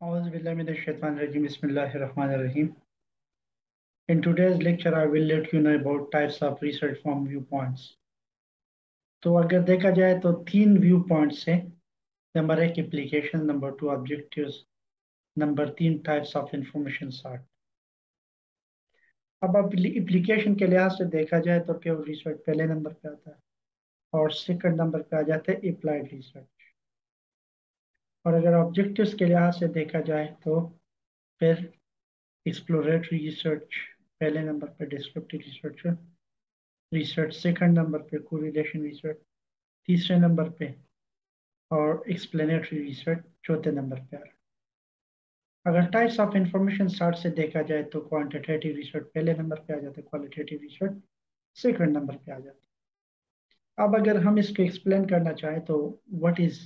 Auzubillahiminash-shaytanir-rajim. Bismillahir-rahmanir-rahim. In today's lecture, I will let you know about types of research from viewpoints. तो अगर देखा जाए तो तीन व्यू पॉइंट्स हैं। नंबर एक application, number two objectives, number तीन टाइप्स ऑफ इंफॉर्मेशन सॉर्ट। अब एप्लीकेशन के लिहाज से देखा जाए तो प्योर रिसर्च पहले नंबर पे आता है और सेकंड नंबर पे आ जाते हैं अप्लाइड रिसर्च। और अगर ऑब्जेक्टिव्स के लिहाज से देखा जाए तो फिर एक्सप्लोरेटरी रिसर्च पहले नंबर पे, descriptive research research second number पे, कोरिलेशन रिसर्च तीसरे नंबर पे और एक्सप्लेनेटरी रिसर्च चौथे नंबर पे। अगर टाइप्स ऑफ इंफॉर्मेशन स्टार्ट से देखा जाए तो क्वांटिटेटिव रिसर्च पहले नंबर पे आ जाता है, क्वालिटेटिव रिसर्च सेकंड नंबर पे आ जाता है। अब अगर हम इसको एक्सप्लेन करना चाहें तो what is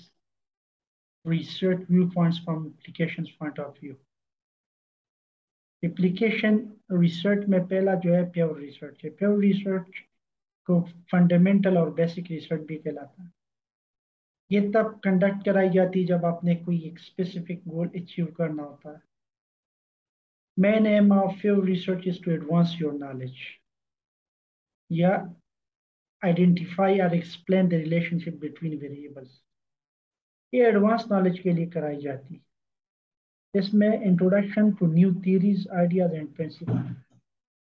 research view points from application point of view. Application research में पहला जो है प्योर रिसर्च है। प्योर रिसर्च को फंडामेंटल और बेसिक रिसर्च भी कहलाता है। ये तब कंडक्ट कराई जाती है जब आपने कोई एक स्पेसिफिक गोल अचीव करना होता है। Main aim of pure research is to advance your knowledge या आइडेंटिफाई और explain the relationship between variables. ये एडवांस नॉलेज के लिए कराई जाती है। इसमें introduction to new theories, ideas and principle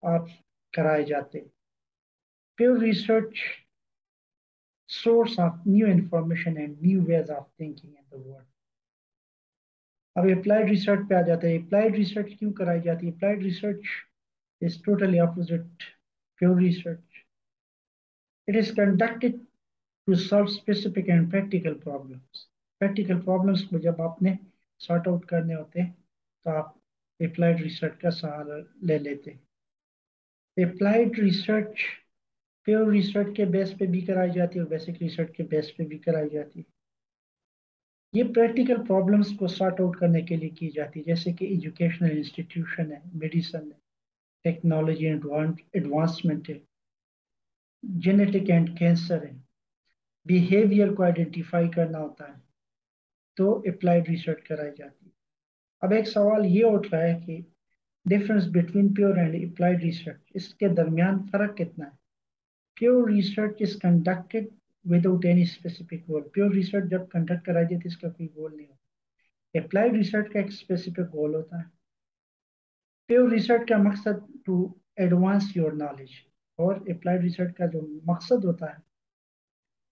आप कराए जाते हैं। Pure research source of new information and new ways of thinking in the world। अब अप्लाइड रिसर्च पे आ जाता है। अप्लाइड रिसर्च क्यों कराई जाती है? Applied research is totally opposite pure research. It is conducted to solve specific and practical problems. Practical problems को जब आपने सॉर्ट आउट करने होते हैं तो आप अप्लाइड रिसर्च का सहारा ले लेते हैं। अप्लाइड रिसर्च प्योर रिसर्च के बेस पे भी कराई जाती है और बेसिक रिसर्च के बेस पे भी कराई जाती है। ये प्रैक्टिकल प्रॉब्लम्स को सॉर्ट आउट करने के लिए की जाती है, जैसे कि एजुकेशनल इंस्टीट्यूशन है, मेडिसिन है, टेक्नोलॉजी एडवांसमेंट है, जेनेटिक एंड कैंसर है, बिहेवियर को आइडेंटिफाई करना होता है, तो अप्लाइड रिसर्च कराई जाती है। अब एक सवाल ये उठ रहा है कि difference between pure and applied research, इसके दरमियान फर्क कितना है? Pure research is conducted without any specific goal. Pure research जब कंडक्ट कराई जाती है इसका कोई गोल नहीं होता। अप्लाइड रिसर्च का एक स्पेसिफिक गोल होता है। प्योर रिसर्च का मकसद टू एडवांस योर नॉलेज और अप्लाइड रिसर्च का जो मकसद होता है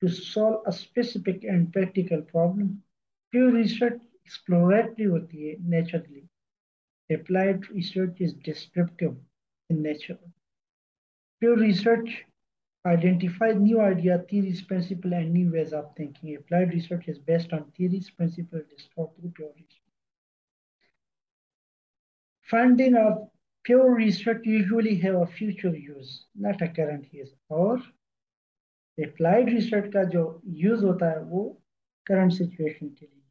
to solve a specific and practical problem. Pure research exploratory होती है naturally, applied research is descriptive in nature. Pure research identify new idea, theories, principle, and new ways of thinking. Applied research is based on theories, principles discovered through pure research. Funding of pure research usually have a future use, not a current use. और applied research का जो use होता है वो current situation के लिए।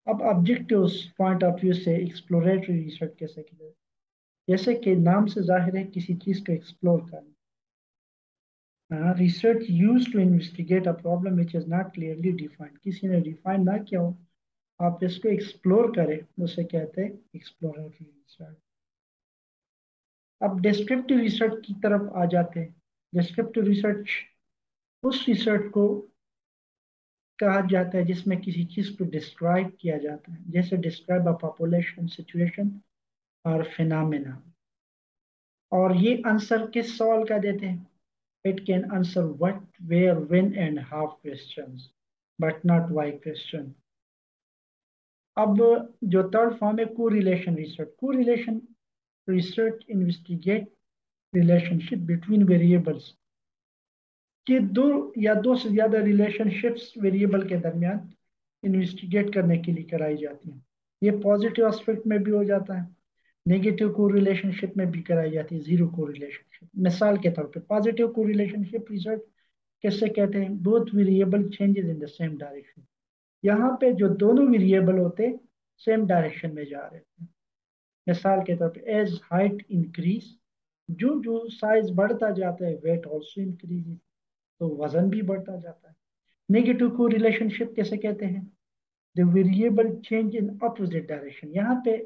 अब objectives point of view से exploratory research कैसे की जाए? जैसे कि नाम से जाहिर है किसी चीज को एक्सप्लोर करना। Research use to investigate a problem which is not clearly defined, किसी ने डिफाइन ना किया हो, आप इसको एक्सप्लोर करें, उसे कहते हैं एक्सप्लोरेटरी रिसर्च। अब डिस्क्रिप्टिव रिसर्च की तरफ आ जाते हैं। डिस्क्रिप्टिव रिसर्च उस रिसर्च को कहा जाता है जिसमें किसी चीज को डिस्क्राइब किया जाता है, जैसे डिस्क्राइब अ पॉपुलेशन, सिचुएशन और फिनोमेना। और ये आंसर किस सवाल का देते हैं? It can answer what, where, when and how questions, but not why question. अब जो थर्ड फॉर्म है correlation research. Correlation research investigate relationship between variables, कि दो या दो से ज्यादा रिलेशनशिप्स वेरिएबल के दरमियान इन्वेस्टिगेट करने के लिए कराई जाती हैं। ये पॉजिटिव एस्पेक्ट में भी हो जाता है, नेगेटिव को रिलेशनशिप में भी कराई जाती है, जीरो को रिलेशनशिप। मिसाल के तौर पे पॉजिटिव को रिलेशनशिप रिसर्च कैसे कहते हैं? Both variable changes in the same direction. यहाँ पे जो दोनों वेरिएबल होते सेम डायरेक्शन में जा रहे थे। मिसाल के तौर पे एज हाइट इंक्रीज, जो जो साइज बढ़ता जाता है वेट ऑल्सो इंक्रीज, तो वजन भी बढ़ता जाता है। नेगेटिव को रिलेशनशिप कैसे कहते हैं? The variable change in opposite direction, यहाँ पे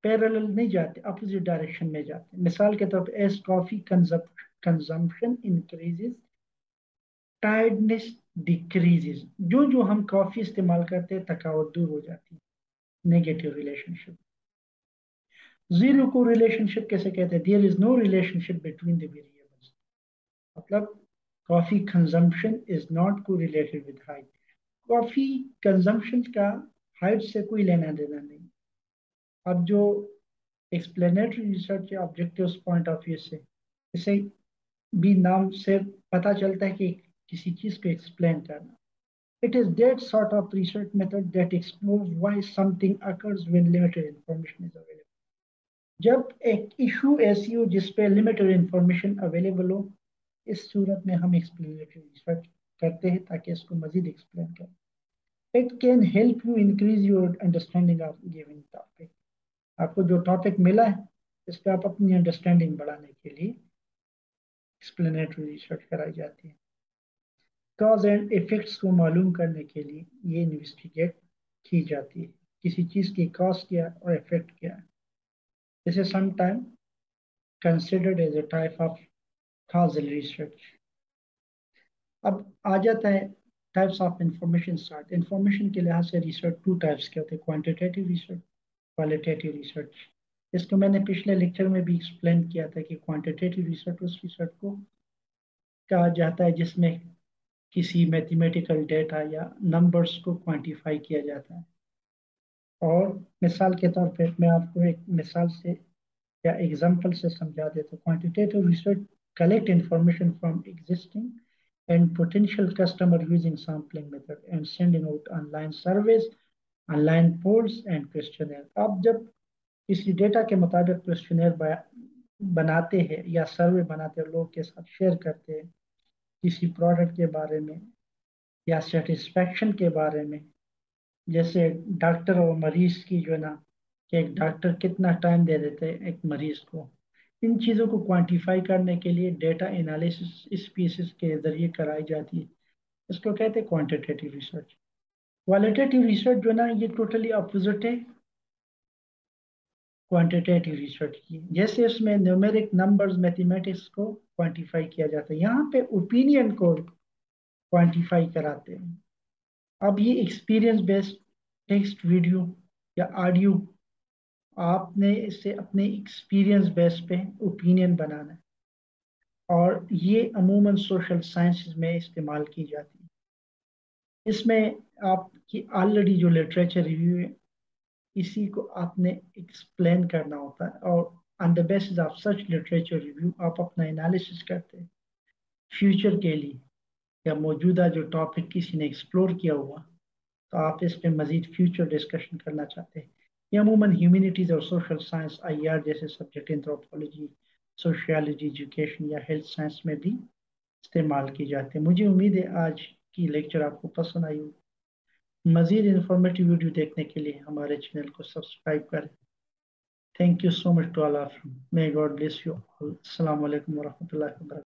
पैरेलल नहीं जाते, अपोजिट डायरेक्शन में जाते। मिसाल के तौर पे as coffee consumption increases tiredness decreases, जो जो हम कॉफी इस्तेमाल करते हैं थकावट दूर हो जाती है। Negative relationship. जीरो को रिलेशनशिप कैसे कहते हैं? There is no relationship between the variables, मतलब coffee consumption is not correlated with height. Coffee consumption का हाइट से कोई लेना देना नहीं। अब जो एक्सप्लेनेटरी रिसर्च है ऑब्जेक्टिव्स पॉइंट ऑफ व्यू से, इसे भी नाम से पता चलता है कि किसी चीज को एक्सप्लेन करना। It is that sort of research method that explores why something occurs when limited information is available. जब एक इशू ऐसी हो जिसपे लिमिटेड इंफॉर्मेशन अवेलेबल हो, इस सूरत में हम एक्सप्लेनेटरी रिसर्च करते हैं ताकि इसको मजीद एक्सप्लेन करें। It can help you increase your understanding of given topic. आपको जो टॉपिक मिला है इस पर आप अपनी अंडरस्टैंडिंग बढ़ाने के लिए एक्सप्लेनेटरी रिसर्च कराई जाती है। कॉज एंड इफेक्ट्स को मालूम करने के लिए ये इन्वेस्टिगेट की जाती है, किसी चीज की कॉज क्या है और इफेक्ट क्या है। This is sometime considered as a type of causal research। अब आ जाता है types of information start. Information के लिहाज से रिसर्च टू टाइप्स के होते हैं, क्वांटिटेटिव रिसर्च, क्वालिटेटिव रिसर्च। इसको मैंने पिछले लेक्चर में भी एक्सप्लेन किया था कि क्वांटिटेटिव रिसर्च उस रिसर्च को कहा जाता है जिसमें किसी मैथमेटिकल डेटा या नंबर्स को क्वांटिफाई किया जाता है। और मिसाल के तौर पे मैं आपको एक मिसाल से या एग्जाम्पल से समझा देता हूँ। Quantitative research collect information from existing and potential customer using sampling method and sending out online surveys, online polls and questionnaire। अब जब किसी डेटा के मुताबिक क्वेश्चनेयर बनाते हैं या सर्वे बनाते हैं, लोगों के साथ शेयर करते हैं किसी प्रोडक्ट के बारे में या सेटिस्फेक्शन के बारे में, जैसे डॉक्टर और मरीज की जो है ना, कि एक डॉक्टर कितना टाइम दे देते हैं एक मरीज को। इन चीज़ों को क्वांटिफाई करने के लिए डेटा एनालिसिस स्पीसीज के जरिए कराई जाती है। इसको कहते हैं क्वांटिटेटिव रिसर्च। क्वालिटेटिव रिसर्च जो ना, ये टोटली अपोजिट है क्वांटिटेटिव रिसर्च की। जैसे उसमें न्यूमेरिक नंबर्स मैथमेटिक्स को क्वांटिफाई किया जाता है, यहाँ पे ओपिनियन को क्वांटिफाई कराते हैं। अब ये एक्सपीरियंस बेस्ड टेक्स्ट, वीडियो या ऑडियो, आपने इससे अपने एक्सपीरियंस बेस पे ओपिनियन बनाना है। और ये अमूमन सोशल साइंसेज में इस्तेमाल की जाती है। इसमें आपकी ऑलरेडी जो लिटरेचर रिव्यू है, इसी को आपने एक्सप्लेन करना होता है, और on the basis of such literature review आप अपना एनालिसिस करते हैं फ्यूचर के लिए, या मौजूदा जो टॉपिक किसी ने एक्सप्लोर किया हुआ तो आप इस पे मजीद फ्यूचर डिस्कशन करना चाहते हैं। ये अमूमन ह्यूमैनिटीज और सोशल साइंस आईआर जैसे सब्जेक्ट, एंथ्रोपोलॉजी, सोशियोलॉजी, एजुकेशन या हेल्थ साइंस में भी इस्तेमाल की जाती है। मुझे उम्मीद है आज की लेक्चर आपको पसंद आई होगी। मजीद इंफॉर्मेटिव वीडियो देखने के लिए हमारे चैनल को सब्सक्राइब करें। Thank you so much to all of you. May God bless you all. अस्सलाम वालेकुम वरहमतुल्लाहि वबरकातुहू।